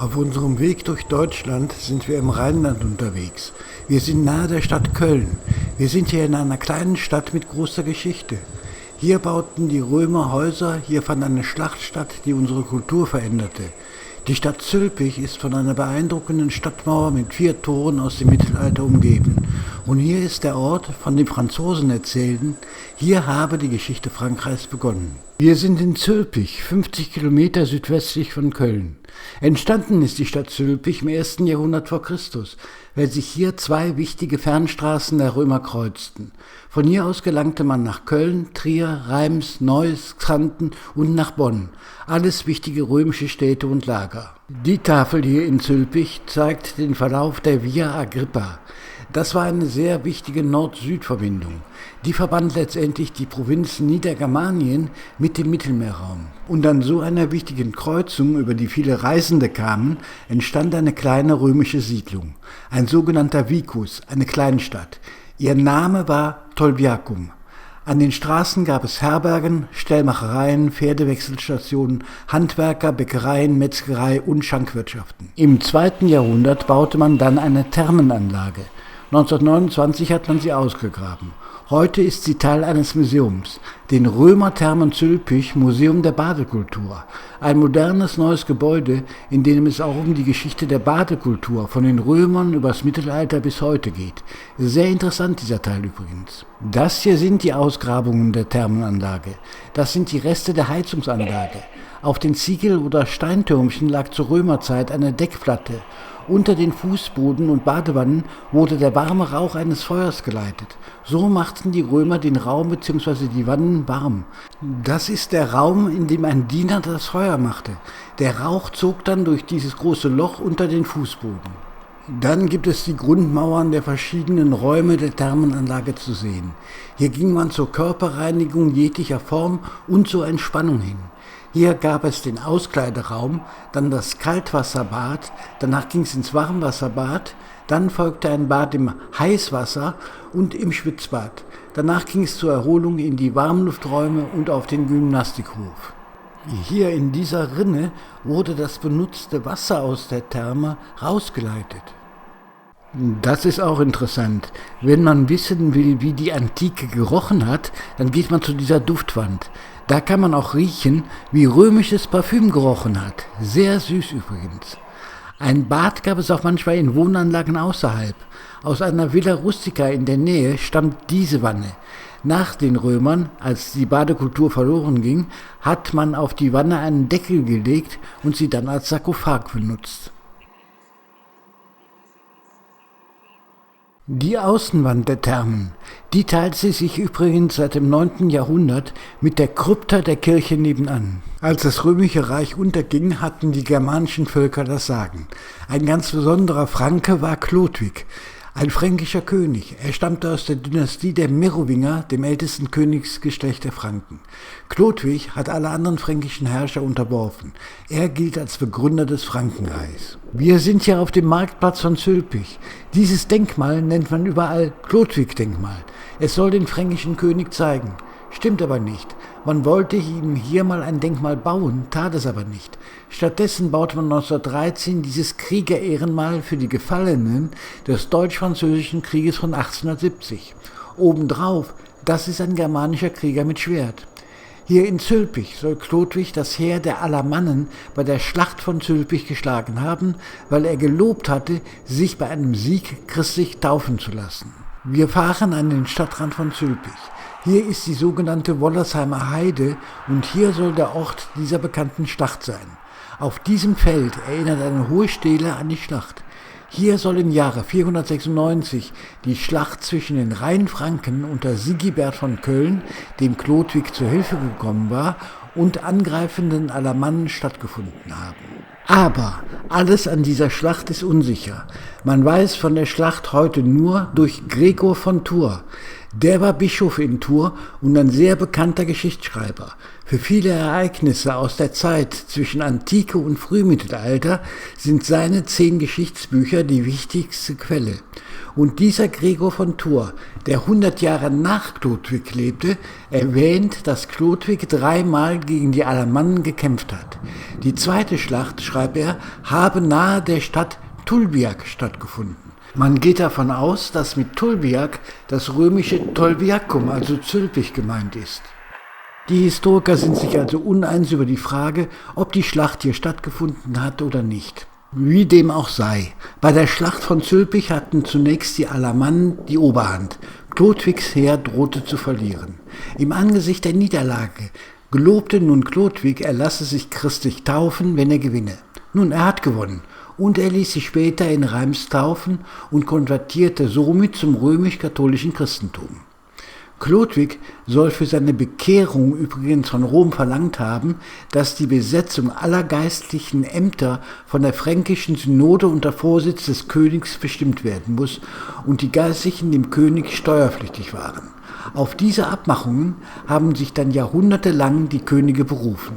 Auf unserem Weg durch Deutschland sind wir im Rheinland unterwegs. Wir sind nahe der Stadt Köln. Wir sind hier in einer kleinen Stadt mit großer Geschichte. Hier bauten die Römer Häuser, hier fand eine Schlacht statt, die unsere Kultur veränderte. Die Stadt Zülpich ist von einer beeindruckenden Stadtmauer mit 4 Toren aus dem Mittelalter umgeben. Und hier ist der Ort, von dem Franzosen erzählten, hier habe die Geschichte Frankreichs begonnen. Wir sind in Zülpich, 50 Kilometer südwestlich von Köln. Entstanden ist die Stadt Zülpich im 1. Jahrhundert vor Christus, weil sich hier 2 wichtige Fernstraßen der Römer kreuzten. Von hier aus gelangte man nach Köln, Trier, Reims, Neuss, Xanten und nach Bonn. Alles wichtige römische Städte und Lager. Die Tafel hier in Zülpich zeigt den Verlauf der Via Agrippa. Das war eine sehr wichtige Nord-Süd-Verbindung. Die verband letztendlich die Provinz Niedergermanien mit dem Mittelmeerraum. Und an so einer wichtigen Kreuzung, über die viele Reisende kamen, entstand eine kleine römische Siedlung, ein sogenannter Vicus, eine Kleinstadt. Ihr Name war Tolbiacum. An den Straßen gab es Herbergen, Stellmachereien, Pferdewechselstationen, Handwerker, Bäckereien, Metzgerei und Schankwirtschaften. Im 2. Jahrhundert baute man dann eine Thermenanlage. 1929 hat man sie ausgegraben. Heute ist sie Teil eines Museums, den Römerthermen Zülpich Museum der Badekultur. Ein modernes neues Gebäude, in dem es auch um die Geschichte der Badekultur von den Römern übers Mittelalter bis heute geht. Sehr interessant dieser Teil übrigens. Das hier sind die Ausgrabungen der Thermenanlage. Das sind die Reste der Heizungsanlage. Auf den Ziegel- oder Steintürmchen lag zur Römerzeit eine Deckplatte. Unter den Fußboden und Badewannen wurde der warme Rauch eines Feuers geleitet. So machten die Römer den Raum bzw. die Wannen warm. Das ist der Raum, in dem ein Diener das Feuer machte. Der Rauch zog dann durch dieses große Loch unter den Fußboden. Dann gibt es die Grundmauern der verschiedenen Räume der Thermenanlage zu sehen. Hier ging man zur Körperreinigung jeglicher Form und zur Entspannung hin. Hier gab es den Auskleideraum, dann das Kaltwasserbad, danach ging es ins Warmwasserbad, dann folgte ein Bad im Heißwasser und im Schwitzbad. Danach ging es zur Erholung in die Warmlufträume und auf den Gymnastikhof. Hier in dieser Rinne wurde das benutzte Wasser aus der Therme rausgeleitet. Das ist auch interessant. Wenn man wissen will, wie die Antike gerochen hat, dann geht man zu dieser Duftwand. Da kann man auch riechen, wie römisches Parfüm gerochen hat. Sehr süß übrigens. Ein Bad gab es auch manchmal in Wohnanlagen außerhalb. Aus einer Villa Rustica in der Nähe stammt diese Wanne. Nach den Römern, als die Badekultur verloren ging, hat man auf die Wanne einen Deckel gelegt und sie dann als Sarkophag benutzt. Die Außenwand der Thermen, die teilt sie sich übrigens seit dem 9. Jahrhundert mit der Krypta der Kirche nebenan. Als das Römische Reich unterging, hatten die germanischen Völker das Sagen. Ein ganz besonderer Franke war Chlodwig, ein fränkischer König. Er stammte aus der Dynastie der Merowinger, dem ältesten Königsgeschlecht der Franken. Chlodwig hat alle anderen fränkischen Herrscher unterworfen. Er gilt als Begründer des Frankenreichs. Wir sind hier auf dem Marktplatz von Zülpich. Dieses Denkmal nennt man überall Chlodwig-Denkmal. Es soll den fränkischen König zeigen. Stimmt aber nicht. Man wollte ihm hier mal ein Denkmal bauen, tat es aber nicht. Stattdessen baute man 1913 dieses Kriegerehrenmal für die Gefallenen des Deutsch-Französischen Krieges von 1870. Obendrauf, das ist ein germanischer Krieger mit Schwert. Hier in Zülpich soll Chlodwig das Heer der Alamannen bei der Schlacht von Zülpich geschlagen haben, weil er gelobt hatte, sich bei einem Sieg christlich taufen zu lassen. Wir fahren an den Stadtrand von Zülpich. Hier ist die sogenannte Wollersheimer Heide und hier soll der Ort dieser bekannten Schlacht sein. Auf diesem Feld erinnert eine hohe Stele an die Schlacht. Hier soll im Jahre 496 die Schlacht zwischen den Rheinfranken unter Sigibert von Köln, dem Chlodwig zur Hilfe gekommen war, und angreifenden Alamannen stattgefunden haben. Aber alles an dieser Schlacht ist unsicher. Man weiß von der Schlacht heute nur durch Gregor von Tours. Der war Bischof in Tours und ein sehr bekannter Geschichtsschreiber. Für viele Ereignisse aus der Zeit zwischen Antike und Frühmittelalter sind seine 10 Geschichtsbücher die wichtigste Quelle. Und dieser Gregor von Tours, der 100 Jahre nach Chlodwig lebte, erwähnt, dass Chlodwig 3-mal gegen die Alamannen gekämpft hat. Die zweite Schlacht, schreibt er, habe nahe der Stadt Tolbiac stattgefunden. Man geht davon aus, dass mit Tolbiac das römische Tolbiacum, also Zülpich, gemeint ist. Die Historiker sind sich also uneins über die Frage, ob die Schlacht hier stattgefunden hat oder nicht. Wie dem auch sei, bei der Schlacht von Zülpich hatten zunächst die Alamannen die Oberhand. Chlodwigs Heer drohte zu verlieren. Im Angesicht der Niederlage gelobte nun Chlodwig, er lasse sich christlich taufen, wenn er gewinne. Nun, er hat gewonnen. Und er ließ sich später in Reims taufen und konvertierte somit zum römisch-katholischen Christentum. Chlodwig soll für seine Bekehrung übrigens von Rom verlangt haben, dass die Besetzung aller geistlichen Ämter von der fränkischen Synode unter Vorsitz des Königs bestimmt werden muss und die Geistlichen dem König steuerpflichtig waren. Auf diese Abmachungen haben sich dann jahrhundertelang die Könige berufen.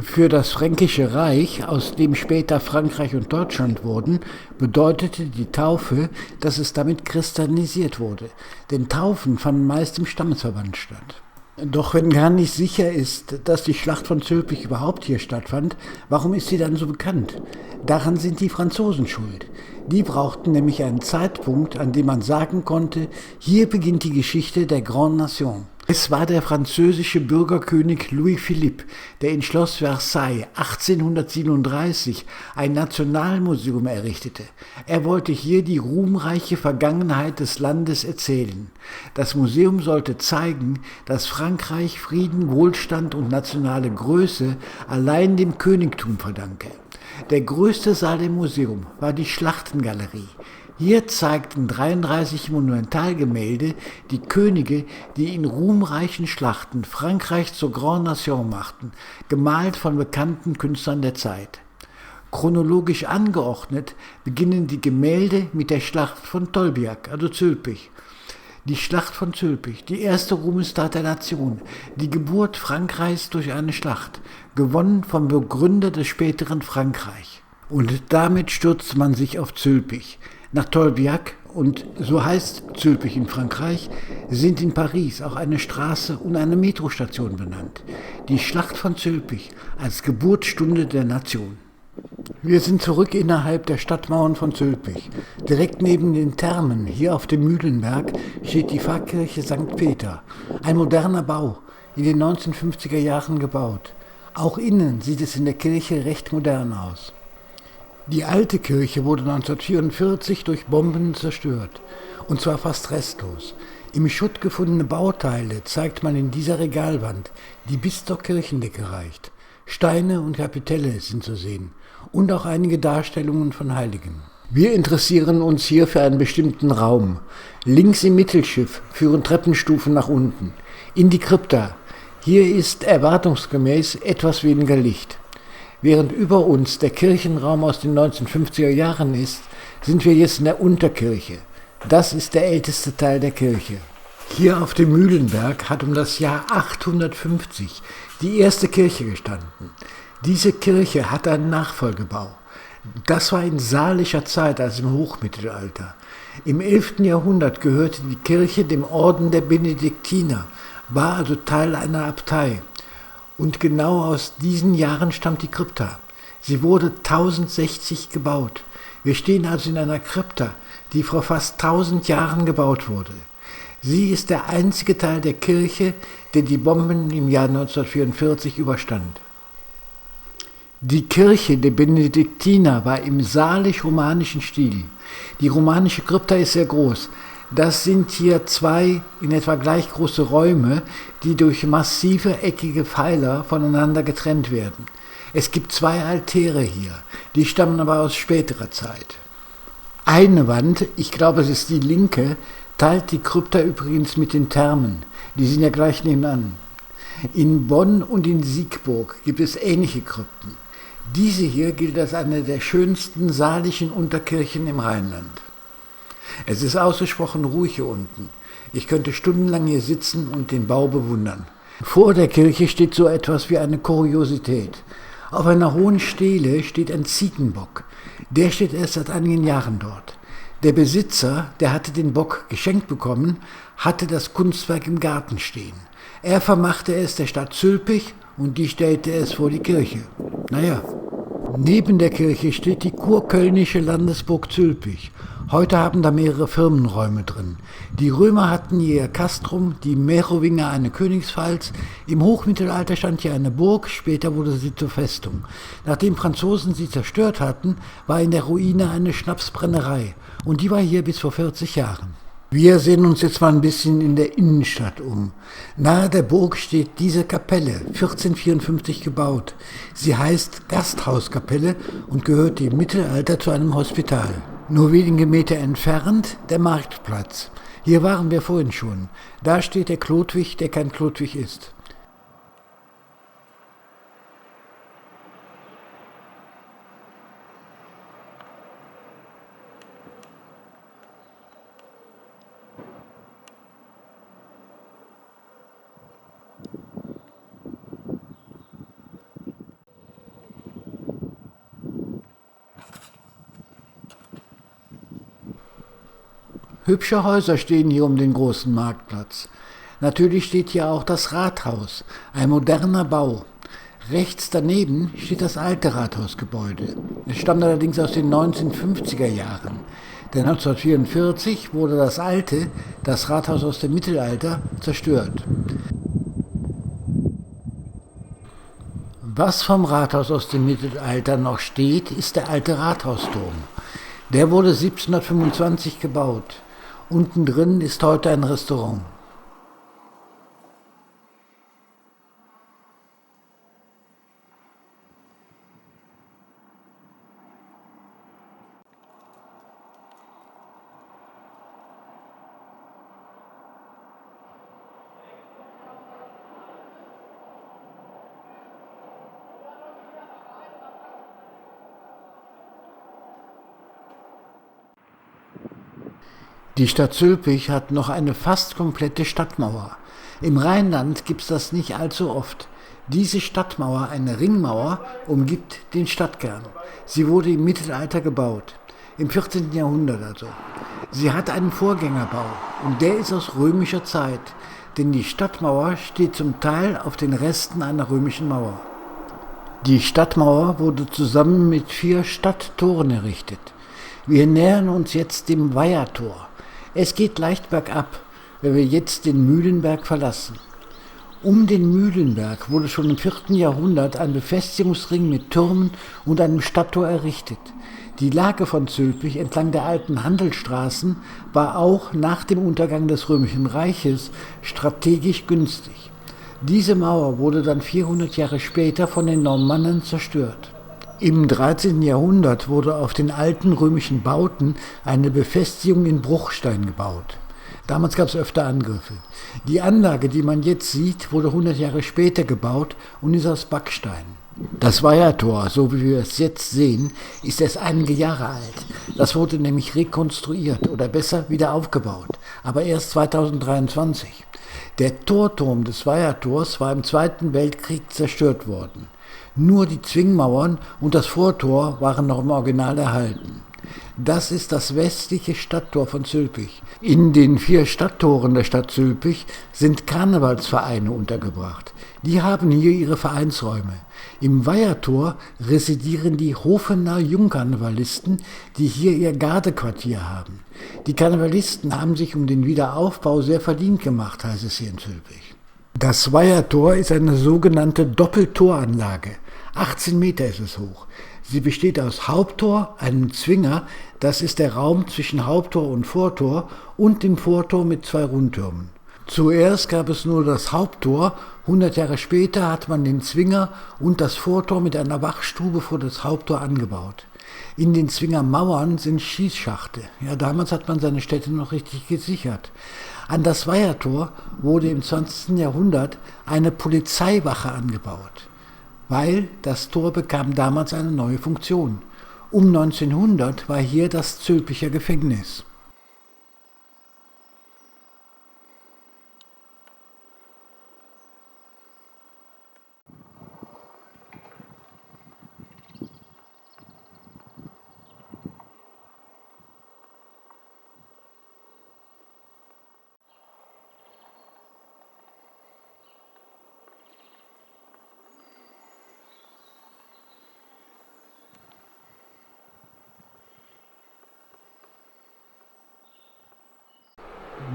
Für das Fränkische Reich, aus dem später Frankreich und Deutschland wurden, bedeutete die Taufe, dass es damit christianisiert wurde. Denn Taufen fanden meist im Stammesverband statt. Doch wenn gar nicht sicher ist, dass die Schlacht von Zülpich überhaupt hier stattfand, warum ist sie dann so bekannt? Daran sind die Franzosen schuld. Die brauchten nämlich einen Zeitpunkt, an dem man sagen konnte, hier beginnt die Geschichte der Grande Nation. Es war der französische Bürgerkönig Louis Philippe, der in Schloss Versailles 1837 ein Nationalmuseum errichtete. Er wollte hier die ruhmreiche Vergangenheit des Landes erzählen. Das Museum sollte zeigen, dass Frankreich Frieden, Wohlstand und nationale Größe allein dem Königtum verdanke. Der größte Saal im Museum war die Schlachtengalerie. Hier zeigten 33 Monumentalgemälde die Könige, die in ruhmreichen Schlachten Frankreich zur Grande Nation machten, gemalt von bekannten Künstlern der Zeit. Chronologisch angeordnet beginnen die Gemälde mit der Schlacht von Tolbiac, also Zülpich. Die Schlacht von Zülpich, die erste Ruhmestat der Nation, die Geburt Frankreichs durch eine Schlacht, gewonnen vom Begründer des späteren Frankreich. Und damit stürzt man sich auf Zülpich. Nach Tolbiac, und so heißt Zülpich in Frankreich, sind in Paris auch eine Straße und eine Metrostation benannt. Die Schlacht von Zülpich als Geburtsstunde der Nation. Wir sind zurück innerhalb der Stadtmauern von Zülpich. Direkt neben den Thermen, hier auf dem Mühlenberg, steht die Pfarrkirche St. Peter. Ein moderner Bau, in den 1950er Jahren gebaut. Auch innen sieht es in der Kirche recht modern aus. Die alte Kirche wurde 1944 durch Bomben zerstört, und zwar fast restlos. Im Schutt gefundene Bauteile zeigt man in dieser Regalwand, die bis zur Kirchendecke reicht. Steine und Kapitelle sind zu sehen und auch einige Darstellungen von Heiligen. Wir interessieren uns hier für einen bestimmten Raum. Links im Mittelschiff führen Treppenstufen nach unten, in die Krypta. Hier ist erwartungsgemäß etwas weniger Licht. Während über uns der Kirchenraum aus den 1950er Jahren ist, sind wir jetzt in der Unterkirche. Das ist der älteste Teil der Kirche. Hier auf dem Mühlenberg hat um das Jahr 850 die erste Kirche gestanden. Diese Kirche hat einen Nachfolgebau. Das war in salischer Zeit, also im Hochmittelalter. Im 11. Jahrhundert gehörte die Kirche dem Orden der Benediktiner, war also Teil einer Abtei. Und genau aus diesen Jahren stammt die Krypta. Sie wurde 1060 gebaut. Wir stehen also in einer Krypta, die vor fast 1000 Jahren gebaut wurde. Sie ist der einzige Teil der Kirche, der die Bomben im Jahr 1944 überstand. Die Kirche der Benediktiner war im salisch-romanischen Stil. Die romanische Krypta ist sehr groß. Das sind hier 2 in etwa gleich große Räume, die durch massive eckige Pfeiler voneinander getrennt werden. Es gibt 2 Altäre hier, die stammen aber aus späterer Zeit. Eine Wand, ich glaube es ist die linke, teilt die Krypta übrigens mit den Thermen. Die sind ja gleich nebenan. In Bonn und in Siegburg gibt es ähnliche Krypten. Diese hier gilt als eine der schönsten salischen Unterkirchen im Rheinland. Es ist ausgesprochen ruhig hier unten. Ich könnte stundenlang hier sitzen und den Bau bewundern. Vor der Kirche steht so etwas wie eine Kuriosität. Auf einer hohen Stele steht ein Ziegenbock. Der steht erst seit einigen Jahren dort. Der Besitzer, der hatte den Bock geschenkt bekommen, hatte das Kunstwerk im Garten stehen. Er vermachte es der Stadt Zülpich und die stellte es vor die Kirche. Naja, neben der Kirche steht die kurkölnische Landesburg Zülpich. Heute haben da mehrere Firmenräume drin. Die Römer hatten hier ihr Castrum, die Merowinger eine Königspfalz. Im Hochmittelalter stand hier eine Burg, später wurde sie zur Festung. Nachdem Franzosen sie zerstört hatten, war in der Ruine eine Schnapsbrennerei. Und die war hier bis vor 40 Jahren. Wir sehen uns jetzt mal ein bisschen in der Innenstadt um. Nahe der Burg steht diese Kapelle, 1454 gebaut. Sie heißt Gasthauskapelle und gehörte im Mittelalter zu einem Hospital. Nur wenige Meter entfernt der Marktplatz. Hier waren wir vorhin schon. Da steht der Chlodwig, der kein Chlodwig ist. Hübsche Häuser stehen hier um den großen Marktplatz. Natürlich steht hier auch das Rathaus, ein moderner Bau. Rechts daneben steht das alte Rathausgebäude. Es stammt allerdings aus den 1950er Jahren. Denn 1944 wurde das Rathaus aus dem Mittelalter, zerstört. Was vom Rathaus aus dem Mittelalter noch steht, ist der alte Rathausturm. Der wurde 1725 gebaut. Unten drin ist heute ein Restaurant. Die Stadt Zülpich hat noch eine fast komplette Stadtmauer. Im Rheinland gibt es das nicht allzu oft. Diese Stadtmauer, eine Ringmauer, umgibt den Stadtkern. Sie wurde im Mittelalter gebaut, im 14. Jahrhundert also. Sie hat einen Vorgängerbau und der ist aus römischer Zeit, denn die Stadtmauer steht zum Teil auf den Resten einer römischen Mauer. Die Stadtmauer wurde zusammen mit 4 Stadttoren errichtet. Wir nähern uns jetzt dem Weihertor. Es geht leicht bergab, wenn wir jetzt den Mühlenberg verlassen. Um den Mühlenberg wurde schon im 4. Jahrhundert ein Befestigungsring mit Türmen und einem Stadttor errichtet. Die Lage von Zülpich entlang der alten Handelsstraßen war auch nach dem Untergang des Römischen Reiches strategisch günstig. Diese Mauer wurde dann 400 Jahre später von den Normannen zerstört. Im 13. Jahrhundert wurde auf den alten römischen Bauten eine Befestigung in Bruchstein gebaut. Damals gab es öfter Angriffe. Die Anlage, die man jetzt sieht, wurde 100 Jahre später gebaut und ist aus Backstein. Das Weihertor, so wie wir es jetzt sehen, ist erst einige Jahre alt. Das wurde nämlich rekonstruiert oder besser wieder aufgebaut, aber erst 2023. Der Torturm des Weihertors war im Zweiten Weltkrieg zerstört worden. Nur die Zwingmauern und das Vortor waren noch im Original erhalten. Das ist das westliche Stadttor von Zülpich. In den 4 Stadttoren der Stadt Zülpich sind Karnevalsvereine untergebracht. Die haben hier ihre Vereinsräume. Im Weihertor residieren die Hofener Jungkarnevalisten, die hier ihr Gardequartier haben. Die Karnevalisten haben sich um den Wiederaufbau sehr verdient gemacht, heißt es hier in Zülpich. Das Weihertor ist eine sogenannte Doppeltoranlage. 18 Meter ist es hoch. Sie besteht aus Haupttor, einem Zwinger, das ist der Raum zwischen Haupttor und Vortor, und dem Vortor mit 2 Rundtürmen. Zuerst gab es nur das Haupttor, 100 Jahre später hat man den Zwinger und das Vortor mit einer Wachstube vor das Haupttor angebaut. In den Zwingermauern sind Schießschachte. Ja, damals hat man seine Städte noch richtig gesichert. An das Weihertor wurde im 20. Jahrhundert eine Polizeiwache angebaut, weil das Tor bekam damals eine neue Funktion. Um 1900 war hier das Zülpicher Gefängnis.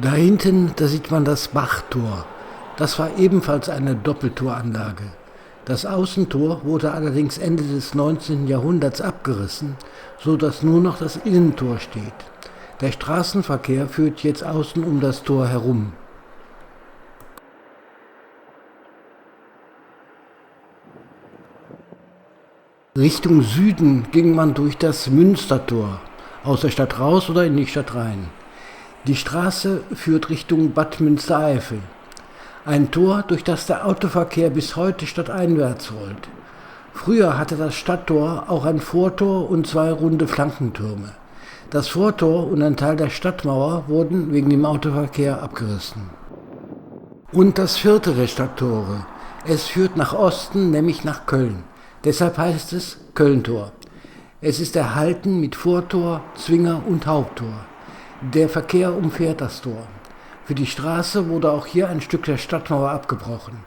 Da hinten, da sieht man das Bachtor. Das war ebenfalls eine Doppeltoranlage. Das Außentor wurde allerdings Ende des 19. Jahrhunderts abgerissen, so dass nur noch das Innentor steht. Der Straßenverkehr führt jetzt außen um das Tor herum. Richtung Süden ging man durch das Münstertor, aus der Stadt raus oder in die Stadt rein. Die Straße führt Richtung Bad Münstereifel. Ein Tor, durch das der Autoverkehr bis heute stadteinwärts rollt. Früher hatte das Stadttor auch ein Vortor und 2 runde Flankentürme. Das Vortor und ein Teil der Stadtmauer wurden wegen dem Autoverkehr abgerissen. Und das 4. der Stadttore. Es führt nach Osten, nämlich nach Köln. Deshalb heißt es Kölntor. Es ist erhalten mit Vortor, Zwinger und Haupttor. Der Verkehr umfährt das Tor. Für die Straße wurde auch hier ein Stück der Stadtmauer abgebrochen.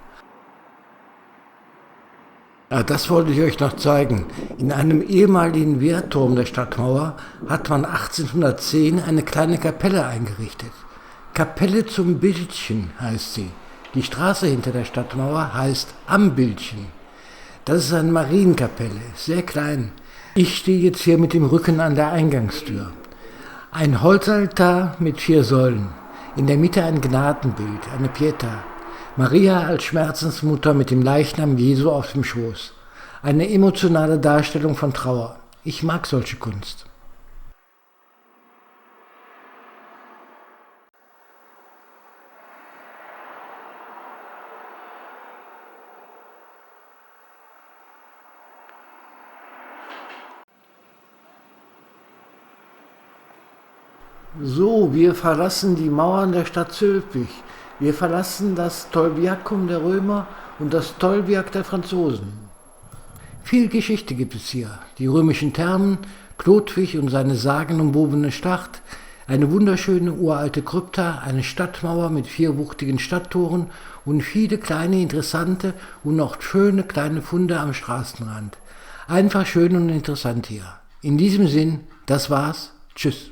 Das wollte ich euch noch zeigen. In einem ehemaligen Wehrturm der Stadtmauer hat man 1810 eine kleine Kapelle eingerichtet. Kapelle zum Bildchen heißt sie. Die Straße hinter der Stadtmauer heißt Am Bildchen. Das ist eine Marienkapelle, sehr klein. Ich stehe jetzt hier mit dem Rücken an der Eingangstür. Ein Holzaltar mit 4 Säulen. In der Mitte ein Gnadenbild, eine Pietà. Maria als Schmerzensmutter mit dem Leichnam Jesu auf dem Schoß. Eine emotionale Darstellung von Trauer. Ich mag solche Kunst. So, wir verlassen die Mauern der Stadt Zülpich. Wir verlassen das Tolbiacum der Römer und das Tolbiac der Franzosen. Viel Geschichte gibt es hier. Die römischen Thermen, Chlodwig und seine sagenumwobene Stadt, eine wunderschöne uralte Krypta, eine Stadtmauer mit 4 wuchtigen Stadttoren und viele kleine interessante und noch schöne kleine Funde am Straßenrand. Einfach schön und interessant hier. In diesem Sinn, das war's. Tschüss.